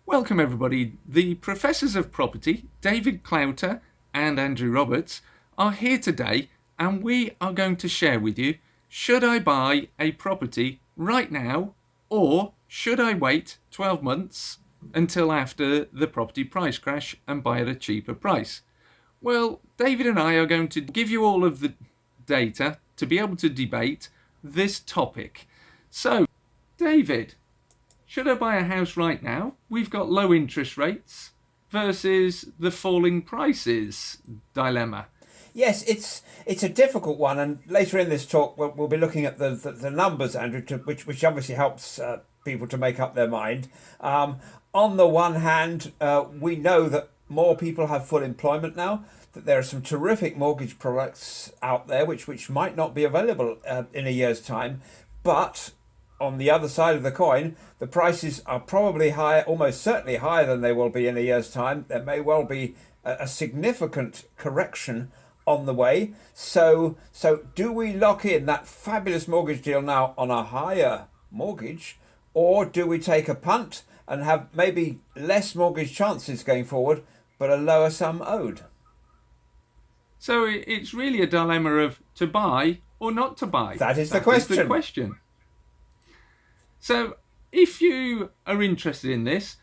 Welcome everybody. The Professors of Property, David Clouter and Andrew Roberts, are here today and we are going to share with you, should I buy a property right now or should I wait 12 months until after the property price crash and buy at a cheaper price? Well, David and I are going to give you all of the data to be able to debate this topic. So, David, should I buy a house right now? We've got low interest rates versus the falling prices dilemma. Yes, it's a difficult one, and later in this talk we'll be looking at the numbers, Andrew, which obviously helps people to make up their mind. On the one hand, we know that more people have full employment now. That there are some terrific mortgage products out there which might not be available in a year's time, but on the other side of the coin, the prices are probably higher, almost certainly higher than they will be in a year's time. There may well be a significant correction on the way. So do we lock in that fabulous mortgage deal now on a higher mortgage, or do we take a punt and have maybe less mortgage chances going forward, but a lower sum owed? So it's really a dilemma of to buy or not to buy. That is the question. Is the question. So if you are interested in this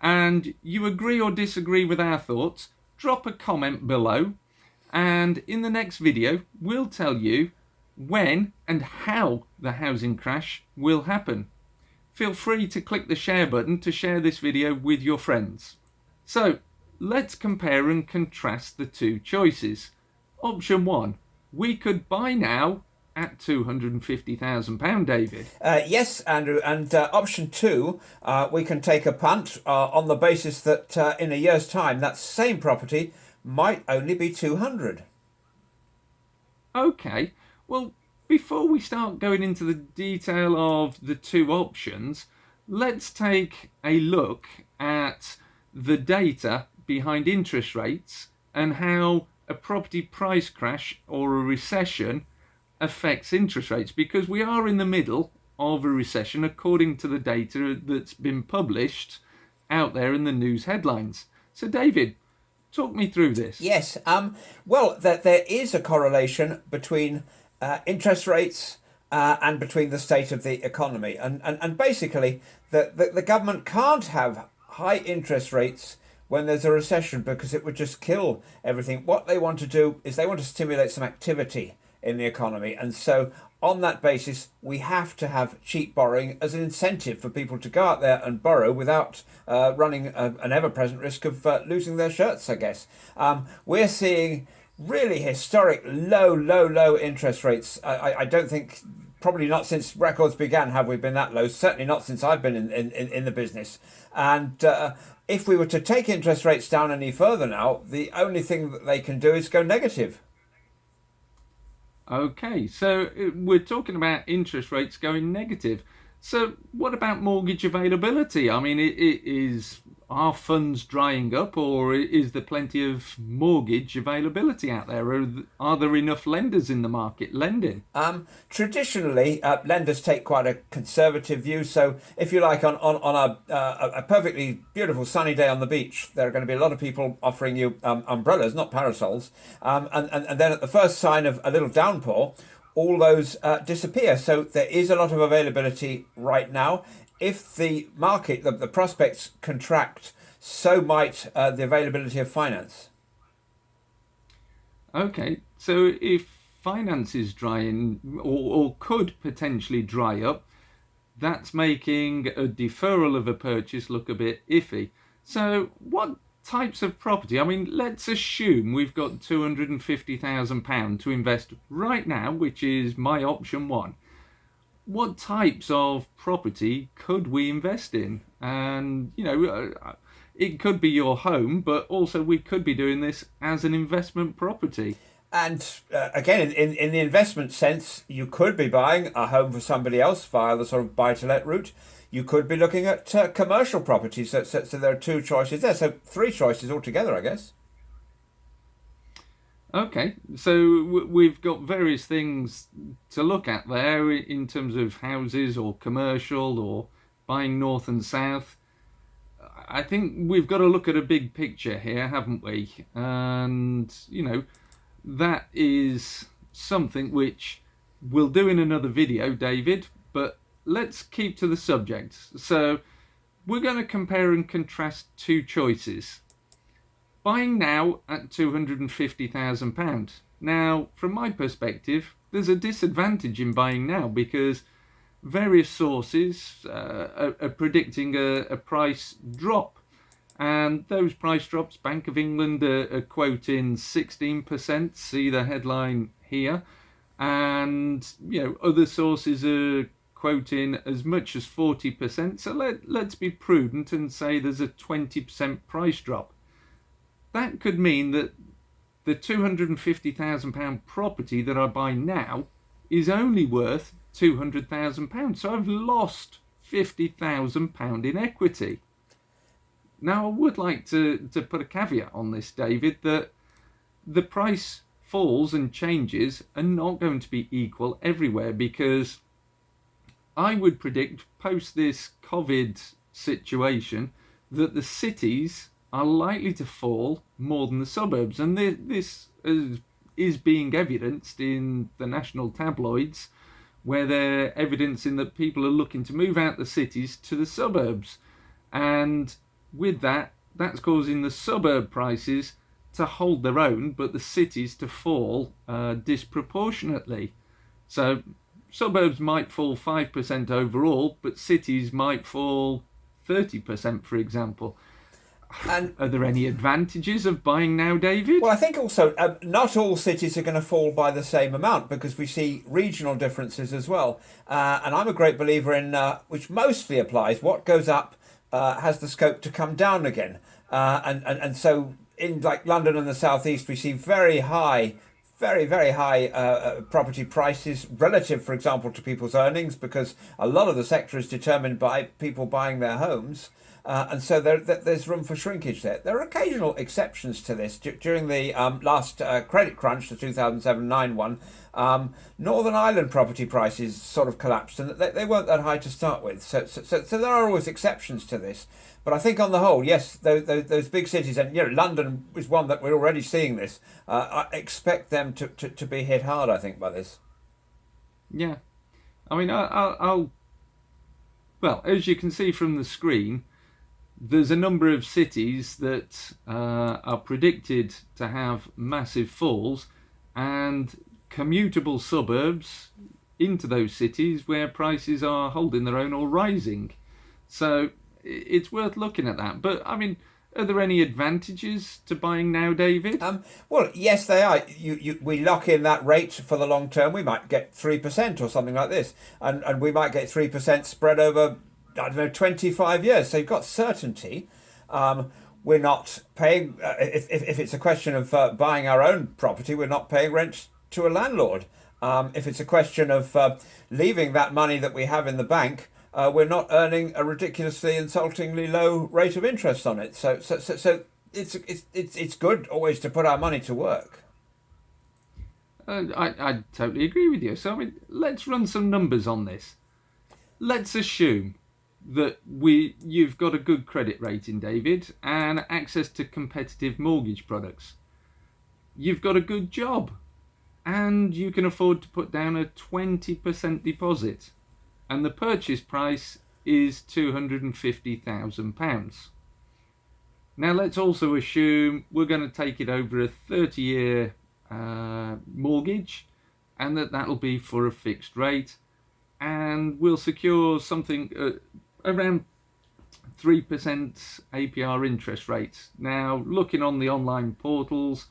and you agree or disagree with our thoughts, drop a comment below, and in the next video we'll tell you when and how the housing crash will happen. Feel free to click the share button to share this video with your friends. So let's compare and contrast the two choices. Option 1, we could buy now at £250,000, David. Yes, Andrew, and option 2, we can take a punt on the basis that in a year's time that same property might only be 200. Okay, well, before we start going into the detail of the two options, let's take a look at the data behind interest rates and how a property price crash or a recession affects interest rates, because we are in the middle of a recession according to the data that's been published out there in the news headlines. So David, talk me through this. Yes, well, there is a correlation between interest rates and between the state of the economy. And basically, the government can't have high interest rates when there's a recession, because it would just kill everything. What they want to do is they want to stimulate some activity in the economy. And so on that basis, we have to have cheap borrowing as an incentive for people to go out there and borrow without running an ever-present risk of losing their shirts, I guess. We're seeing really historic low interest rates. I don't think, probably not since records began have we been that low, certainly not since I've been in the business. And if we were to take interest rates down any further now, the only thing that they can do is go negative. Okay, so we're talking about interest rates going negative. So what about mortgage availability? I mean, are funds drying up, or is there plenty of mortgage availability out there? Are there enough lenders in the market lending? Traditionally, lenders take quite a conservative view. So if you like, on a perfectly beautiful sunny day on the beach, there are going to be a lot of people offering you umbrellas, not parasols. And then at the first sign of a little downpour, all those disappear. So there is a lot of availability right now. If the market, the prospects contract, so might the availability of finance. Okay, so if finance is drying or could potentially dry up, that's making a deferral of a purchase look a bit iffy. So what types of property? I mean, let's assume we've got £250,000 to invest right now, which is my option 1. What types of property could we invest in? And, it could be your home, but also we could be doing this as an investment property. And again, in the investment sense, you could be buying a home for somebody else via the sort of buy-to-let route. You could be looking at commercial properties. So there are two choices there. So 3 choices altogether, I guess. Okay, so we've got various things to look at there in terms of houses or commercial or buying north and south. I think we've got to look at a big picture here, haven't we? And, that is something which we'll do in another video, David, but let's keep to the subject. So we're going to compare and contrast two choices. Buying now at £250,000. Now, from my perspective, there's a disadvantage in buying now because various sources are predicting a price drop. And those price drops, Bank of England are quoting 16%, see the headline here. And, other sources are quoting as much as 40%. So let's be prudent and say there's a 20% price drop. That could mean that the £250,000 property that I buy now is only worth £200,000. So I've lost £50,000 in equity. Now, I would like to put a caveat on this, David, that the price falls and changes are not going to be equal everywhere, because I would predict post this COVID situation that the cities are likely to fall more than the suburbs. And this is being evidenced in the national tabloids, where they're evidencing that people are looking to move out the cities to the suburbs. And with that's causing the suburb prices to hold their own, but the cities to fall disproportionately. So suburbs might fall 5% overall, but cities might fall 30%, for example. And are there any advantages of buying now, David? Well, I think also not all cities are going to fall by the same amount, because we see regional differences as well. And I'm a great believer in, which mostly applies, what goes up has the scope to come down again. And so in like London and the southeast, we see very high property prices relative, for example, to people's earnings, because a lot of the sector is determined by people buying their homes. And so there's room for shrinkage there. There are occasional exceptions to this. During the last credit crunch, the 2007-9 one, Northern Ireland property prices sort of collapsed, and they weren't that high to start with. So there are always exceptions to this. But I think on the whole, yes, those big cities, and London is one that we're already seeing this. I expect them to be hit hard, I think, by this. Yeah. I mean, I'll well, as you can see from the screen, there's a number of cities that are predicted to have massive falls, and commutable suburbs into those cities where prices are holding their own or rising. So it's worth looking at that. But I mean, are there any advantages to buying now, David? Well, yes, they are. We lock in that rate for the long term. We might get 3% or something like this, and we might get 3% spread over, I don't know, 25 years. So you've got certainty. We're not paying, if it's a question of buying our own property, we're not paying rent to a landlord. If it's a question of leaving that money that we have in the bank, we're not earning a ridiculously insultingly low rate of interest on it. So it's good always to put our money to work. I totally agree with you. So I mean, let's run some numbers on this. Let's assume that you've got a good credit rating, David, and access to competitive mortgage products. You've got a good job, and you can afford to put down a 20% deposit, and the purchase price is £250,000. Now let's also assume we're going to take it over a 30-year mortgage, and that'll be for a fixed rate, and we'll secure something around 3% APR interest rates. Now, looking on the online portals,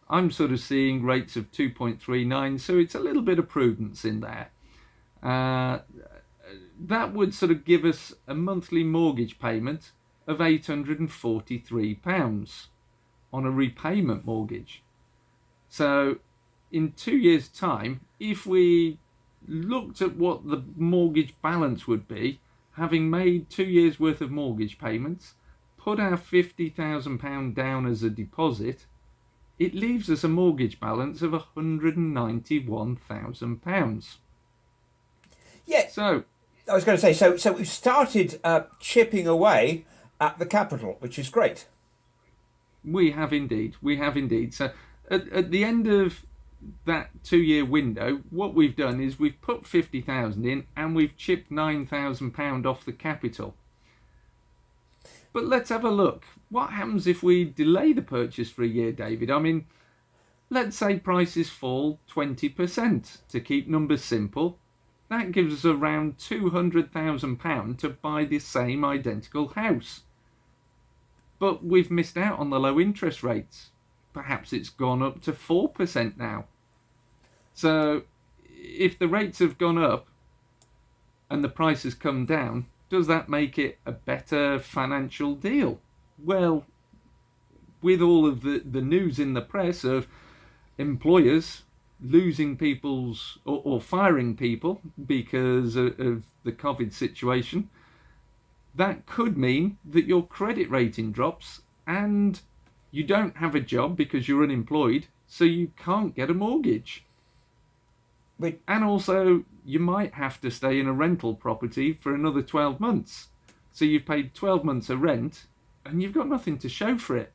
I'm sort of seeing rates of 2.39, so it's a little bit of prudence in there. That would sort of give us a monthly mortgage payment of £843 on a repayment mortgage. So in 2 years' time, if we looked at what the mortgage balance would be, having made 2 years' worth of mortgage payments, put our £50,000 down as a deposit, it leaves us a mortgage balance of £191,000. Yeah. So I was going to say, so we've started chipping away at the capital, which is great. We have indeed. We have indeed. So at the end of that 2 year window, what we've done is we've put 50,000 in and we've chipped £9,000 off the capital. But let's have a look. What happens if we delay the purchase for a year, David? I mean, let's say prices fall 20% to keep numbers simple. That gives us around £200,000 to buy the same identical house. But we've missed out on the low interest rates. Perhaps it's gone up to 4% now. So if the rates have gone up and the price has come down, does that make it a better financial deal? Well, with all of the news in the press of employers losing people's or firing people because of the COVID situation, that could mean that your credit rating drops and you don't have a job because you're unemployed, so you can't get a mortgage. And also, you might have to stay in a rental property for another 12 months. So you've paid 12 months of rent and you've got nothing to show for it.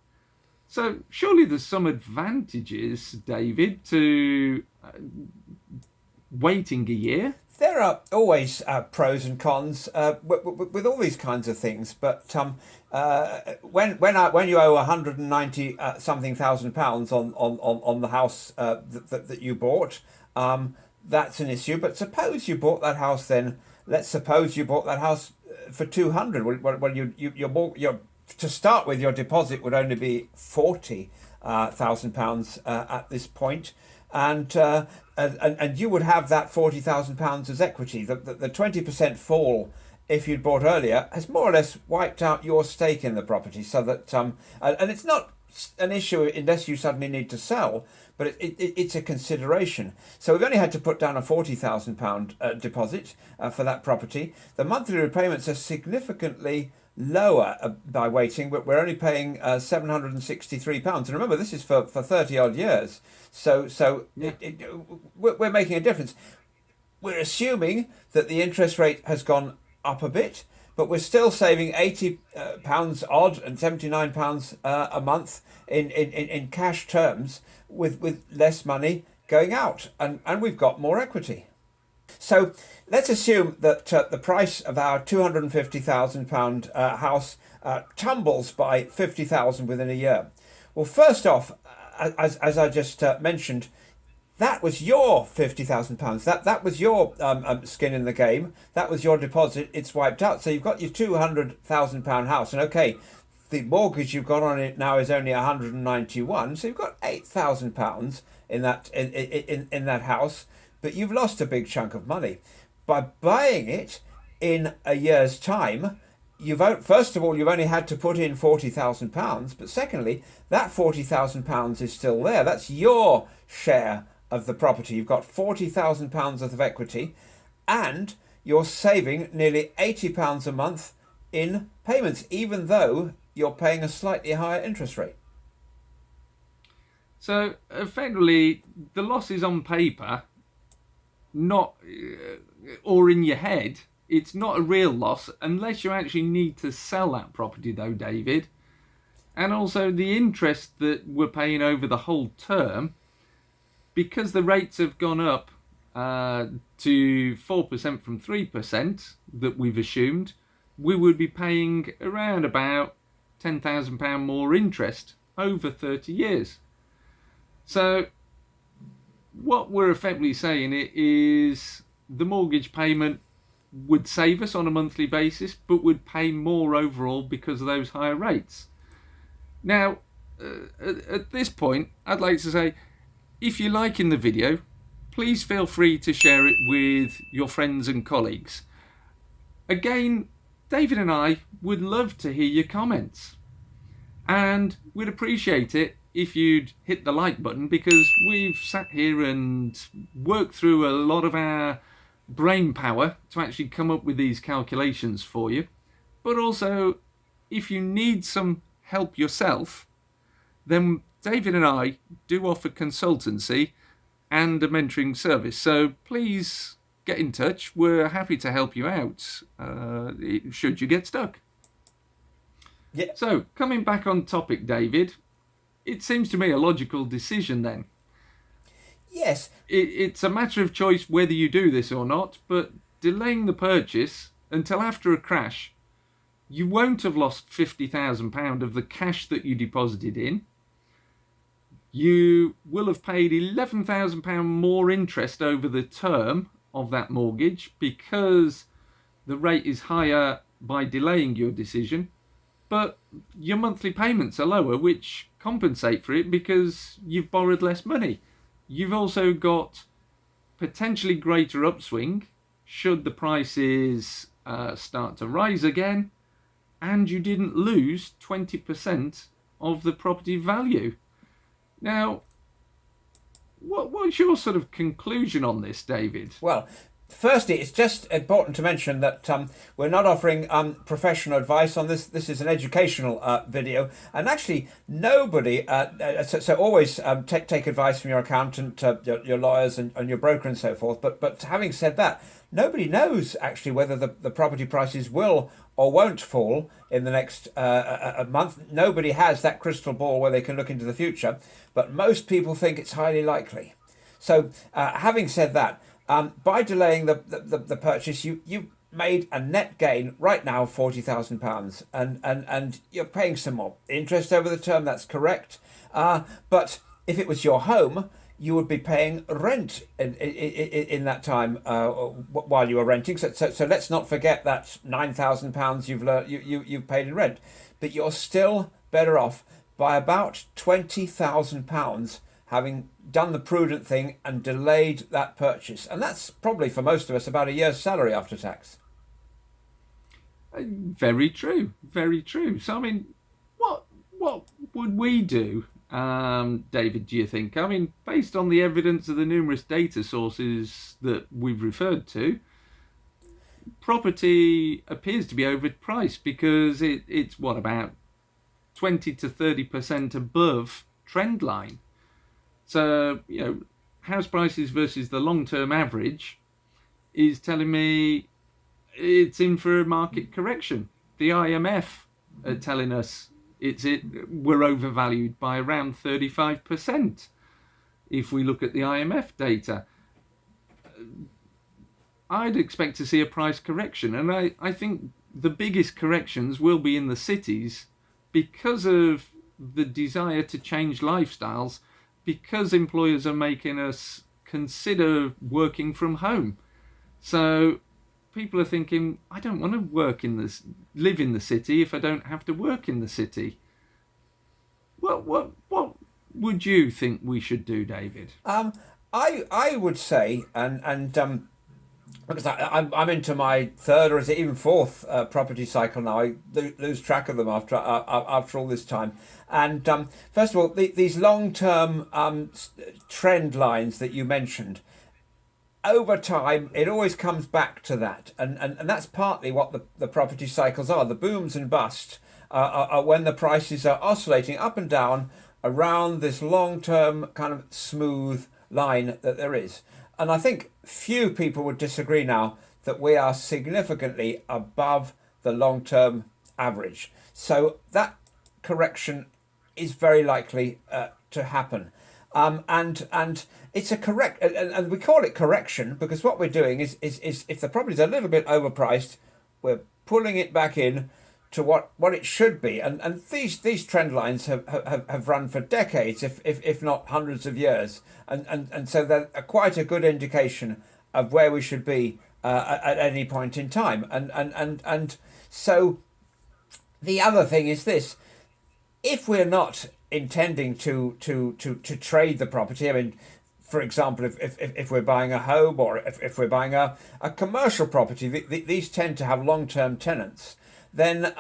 So surely there's some advantages, David, to waiting a year. There are always pros and cons with all these kinds of things, but when you owe 190 something £1,000 on the house that you bought, that's an issue. But suppose you bought that house then. Let's suppose you bought that house for 200. Well, your to start with, your deposit would only be £40,000 at this point. And you would have that £40,000 as equity. The 20% fall, if you'd bought earlier, has more or less wiped out your stake in the property. So that and it's not an issue unless you suddenly need to sell, but it's a consideration. So we've only had to put down a £40,000 deposit for that property. The monthly repayments are significantly lower by waiting, but we're only paying £763. And remember, this is for 30 odd years. So yeah. We're making a difference. We're assuming that the interest rate has gone up a bit, but we're still saving £80 odd and £79 a month in cash terms with less money going out. And we've got more equity. So let's assume that the price of our £250,000 house tumbles by 50,000 within a year. Well, first off, as I just mentioned, that was your £50,000. That was your skin in the game. That was your deposit. It's wiped out. So you've got your £200,000 house, and okay, the mortgage you've got on it now is only 191. So you've got £8,000 in that house. But you've lost a big chunk of money. By buying it in a year's time, first of all, you've only had to put in £40,000, but secondly, that £40,000 is still there. That's your share of the property. You've got £40,000 worth of equity, and you're saving nearly £80 a month in payments, even though you're paying a slightly higher interest rate. So, effectively, the loss is on paper, not or in your head. It's not a real loss unless you actually need to sell that property, though, David. And also the interest that we're paying over the whole term, because the rates have gone up to 4% from 3% that we've assumed, we would be paying around about £10,000 more interest over 30 years. So what we're effectively saying is the mortgage payment would save us on a monthly basis, but would pay more overall because of those higher rates. Now, at this point, I'd like to say, if you're liking the video, please feel free to share it with your friends and colleagues. Again, David and I would love to hear your comments. And we'd appreciate it if you'd hit the like button, because we've sat here and worked through a lot of our brain power to actually come up with these calculations for you. But also, if you need some help yourself, then David and I do offer consultancy and a mentoring service. So please get in touch. We're happy to help you out should you get stuck. Yeah. So, coming back on topic, David, it seems to me a logical decision then. Yes. It's a matter of choice whether you do this or not, but delaying the purchase until after a crash, you won't have lost £50,000 of the cash that you deposited in. You will have paid £11,000 more interest over the term of that mortgage because the rate is higher by delaying your decision, but your monthly payments are lower, which compensate for it because you've borrowed less money. You've also got potentially greater upswing should the prices start to rise again, and you didn't lose 20% of the property value. Now, what's your sort of conclusion on this, David? Well, firstly, it's just important to mention that we're not offering professional advice on this. This is an educational video, and actually, nobody. So always take advice from your accountant, your lawyers, and your broker, and so forth. But having said that, nobody knows actually whether the property prices will or won't fall in the next a month. Nobody has that crystal ball where they can look into the future, but most people think it's highly likely. So, having said that, by delaying the purchase, you made a net gain right now of £40,000, and you're paying some more interest over the term. That's correct. But if it was your home, you would be paying rent in that time while you were renting. So let's not forget that £9,000 you've paid in rent, but you're still better off by about £20,000 having done the prudent thing and delayed that purchase. And that's probably for most of us about a year's salary after tax. Very true, very true. So, I mean, what would we do, David, do you think? I mean, based on the evidence of the numerous data sources that we've referred to, property appears to be overpriced because it's what, about 20 to 30% above trend line. So, house prices versus the long-term average is telling me it's in for a market correction. The IMF are telling us we're overvalued by around 35%. If we look at the IMF data, I'd expect to see a price correction, and I think the biggest corrections will be in the cities because of the desire to change lifestyles, because employers are making us consider working from home. So people are thinking, I don't want to live in the city if I don't have to work in the city. What would you think we should do, David? I would say, and because I'm into my third or is it even fourth property cycle now. I lose track of them after all this time. And first of all, these long-term trend lines that you mentioned, over time, it always comes back to that. And that's partly what the property cycles are. The booms and busts are when the prices are oscillating up and down around this long-term kind of smooth line that there is. And I think few people would disagree now that we are significantly above the long-term average. So that correction is very likely to happen. And it's a correct, and we call it correction because what we're doing is if the property is a little bit overpriced, we're pulling it back in to what it should be. And these trend lines have run for decades, if not hundreds of years. And so they're quite a good indication of where we should be at any point in time. And so the other thing is this: if we're not intending to trade the property, I mean, for example, if we're buying a home or if we're buying a commercial property, these tend to have long-term tenants, then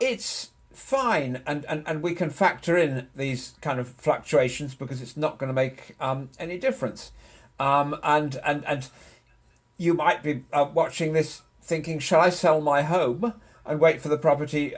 it's fine, and we can factor in these kind of fluctuations because it's not going to make any difference. And you might be watching this thinking, shall I sell my home and wait for the property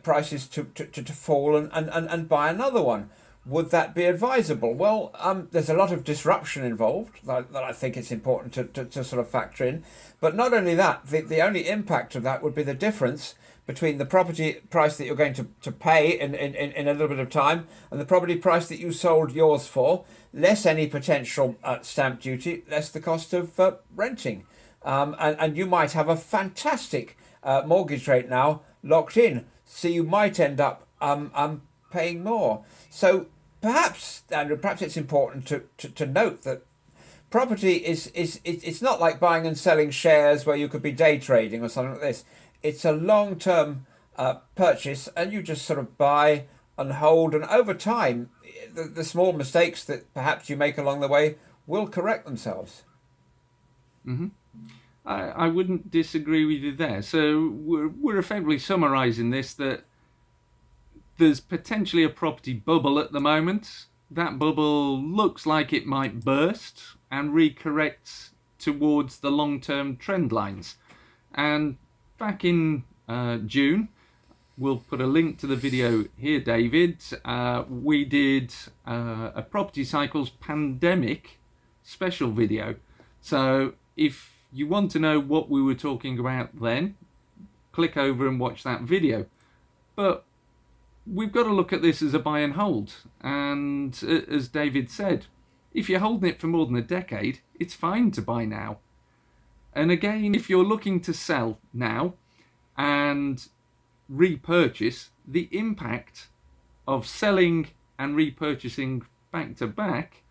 prices to fall and buy another one? Would that be advisable? Well, there's a lot of disruption involved that I think it's important to sort of factor in. But not only that, the only impact of that would be the difference between the property price that you're going to pay in a little bit of time and the property price that you sold yours for, less any potential stamp duty, less the cost of renting. And you might have a fantastic mortgage rate now locked in, so you might end up paying more. So perhaps, Andrew, perhaps it's important to note that property is it's not like buying and selling shares where you could be day trading or something like this. It's a long-term purchase, and you just sort of buy and hold, and over time, the small mistakes that perhaps you make along the way will correct themselves. I wouldn't disagree with you there. So we're effectively summarising this, that there's potentially a property bubble at the moment. That bubble looks like it might burst and recorrect towards the long-term trend lines. And back in June, we'll put a link to the video here, David. We did a Property Cycles pandemic special video. So if you want to know what we were talking about then, click over and watch that video. But we've got to look at this as a buy and hold. And as David said, if you're holding it for more than a decade, it's fine to buy now. And again, if you're looking to sell now and repurchase, the impact of selling and repurchasing back to back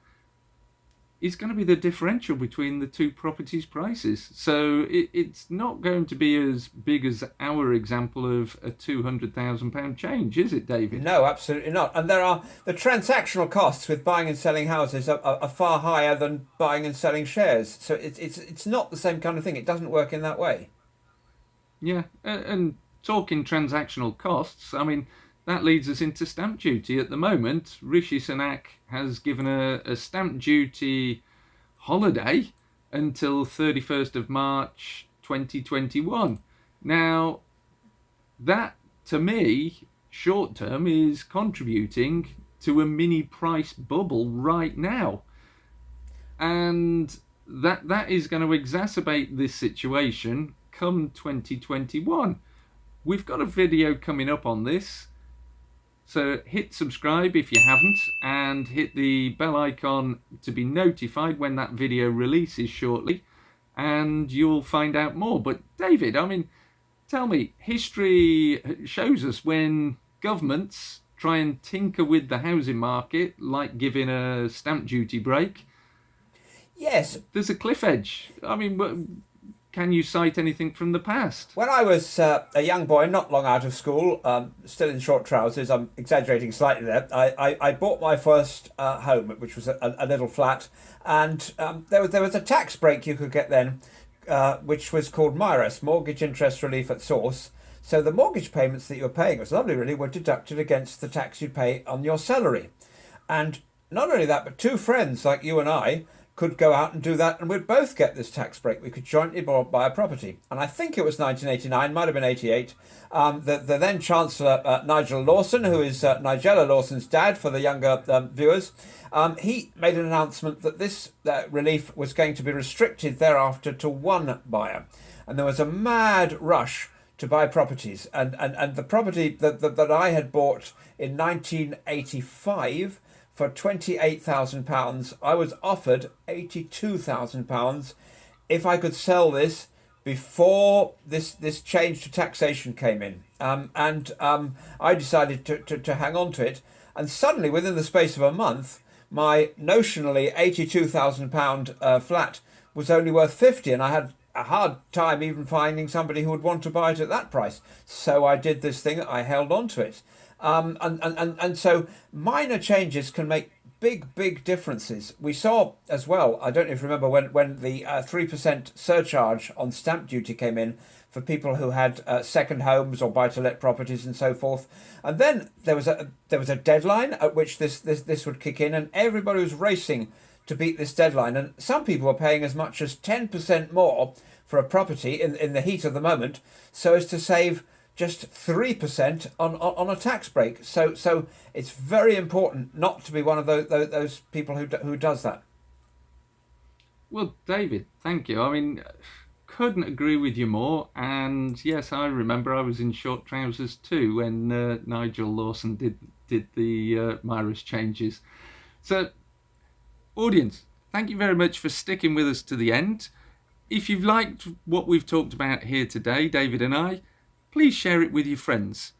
is going to be the differential between the two properties' prices. So it's not going to be as big as our example of a £200,000 change, is it, David? No, absolutely not. And there are the transactional costs with buying and selling houses are far higher than buying and selling shares. So it's not the same kind of thing. It doesn't work in that way. Yeah, and talking transactional costs, I mean, that leads us into stamp duty. At the moment, Rishi Sunak has given a stamp duty holiday until 31st of March 2021. Now, that, to me, short term, is contributing to a mini price bubble right now. And that is going to exacerbate this situation come 2021. We've got a video coming up on this. So hit subscribe if you haven't, and hit the bell icon to be notified when that video releases shortly, and you'll find out more. But David, I mean, tell me, history shows us when governments try and tinker with the housing market, like giving a stamp duty break. Yes. There's a cliff edge. I mean, can you cite anything from the past? When I was a young boy, not long out of school, still in short trousers, I'm exaggerating slightly there, I bought my first home, which was a little flat, and there was a tax break you could get then, which was called MIRAS, Mortgage Interest Relief at Source. So the mortgage payments that you were paying, it was lovely really, were deducted against the tax you'd pay on your salary. And not only that, but two friends like you and I could go out and do that, and we'd both get this tax break. We could jointly buy a property. And I think it was 1989, might have been 88. The then Chancellor, Nigel Lawson, who is Nigella Lawson's dad for the younger viewers, he made an announcement that this relief was going to be restricted thereafter to one buyer. And there was a mad rush to buy properties. And the property that I had bought in 1985 for £28,000, I was offered £82,000 if I could sell this before this change to taxation came in. I decided to hang on to it. And suddenly, within the space of a month, my notionally £82,000 flat was only worth 50, and I had a hard time even finding somebody who would want to buy it at that price. So I did this thing, I held on to it. And so minor changes can make big differences. We saw as well, I don't know if you remember when the 3% surcharge on stamp duty came in for people who had second homes or buy-to-let properties and so forth. And then there was a deadline at which this would kick in, and everybody was racing to beat this deadline. And some people were paying as much as 10% more for a property in the heat of the moment, so as to save just 3% on a tax break. So it's very important not to be one of those people who does that. Well, David, thank you. I mean, couldn't agree with you more. And yes, I remember I was in short trousers too when Nigel Lawson did the Myra's changes. So, audience, thank you very much for sticking with us to the end. If you've liked what we've talked about here today, David and I, please share it with your friends.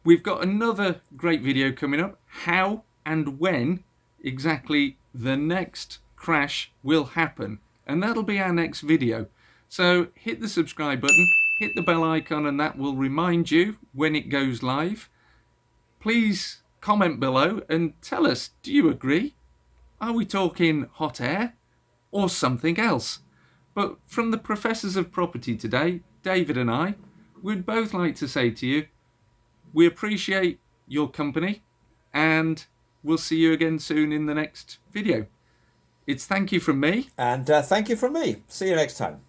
We've got another great video coming up, how and when exactly the next crash will happen. And that'll be our next video. So hit the subscribe button, hit the bell icon, and that will remind you when it goes live. Please comment below and tell us, do you agree? Are we talking hot air or something else? But from the professors of property today, David and I, we'd both like to say to you, we appreciate your company and we'll see you again soon in the next video. It's thank you from me. And thank you from me. See you next time.